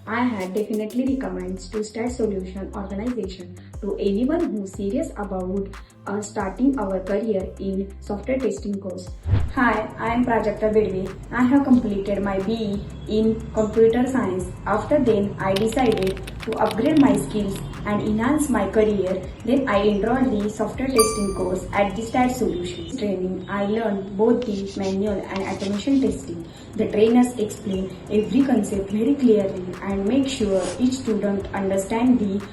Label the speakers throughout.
Speaker 1: I had definitely recommends to STAD Solution organization to anyone who's serious about starting our career in software testing course. Hi, I am Prajakta Bhivde. I have completed my BE in computer science. After then, I decided to upgrade my skills and enhance my career. Then I enrolled the software testing course at the STAD Solution. Training, I learned both the manual and automation testing. The trainers explain every concept very clearly and make sure each student understand the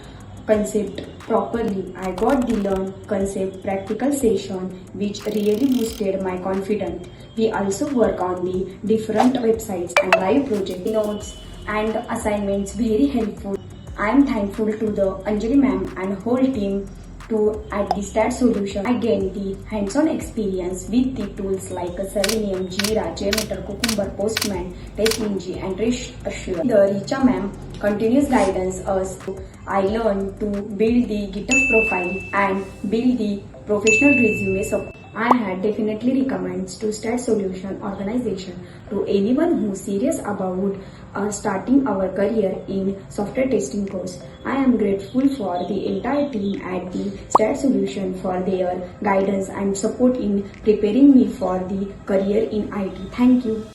Speaker 1: concept properly. I got the learn concept practical session which really boosted my confidence. We also work on the different websites and live project notes and assignments very helpful. I am thankful to the Anjali ma'am and whole team to at the STAD Solution. I gained the hands-on experience with the tools like Selenium, Jira, JMeter, Cucumber, Postman, TestNG and Rest Assure. The Richa ma'am continuous guidance us. I learned to build the GitHub profile and build the professional resume support. I had definitely recommends to STAD Solution organization to anyone who's serious about starting our career in software testing course. I am grateful for the entire team at the STAD Solution for their guidance and support in preparing me for the career in IT. Thank you.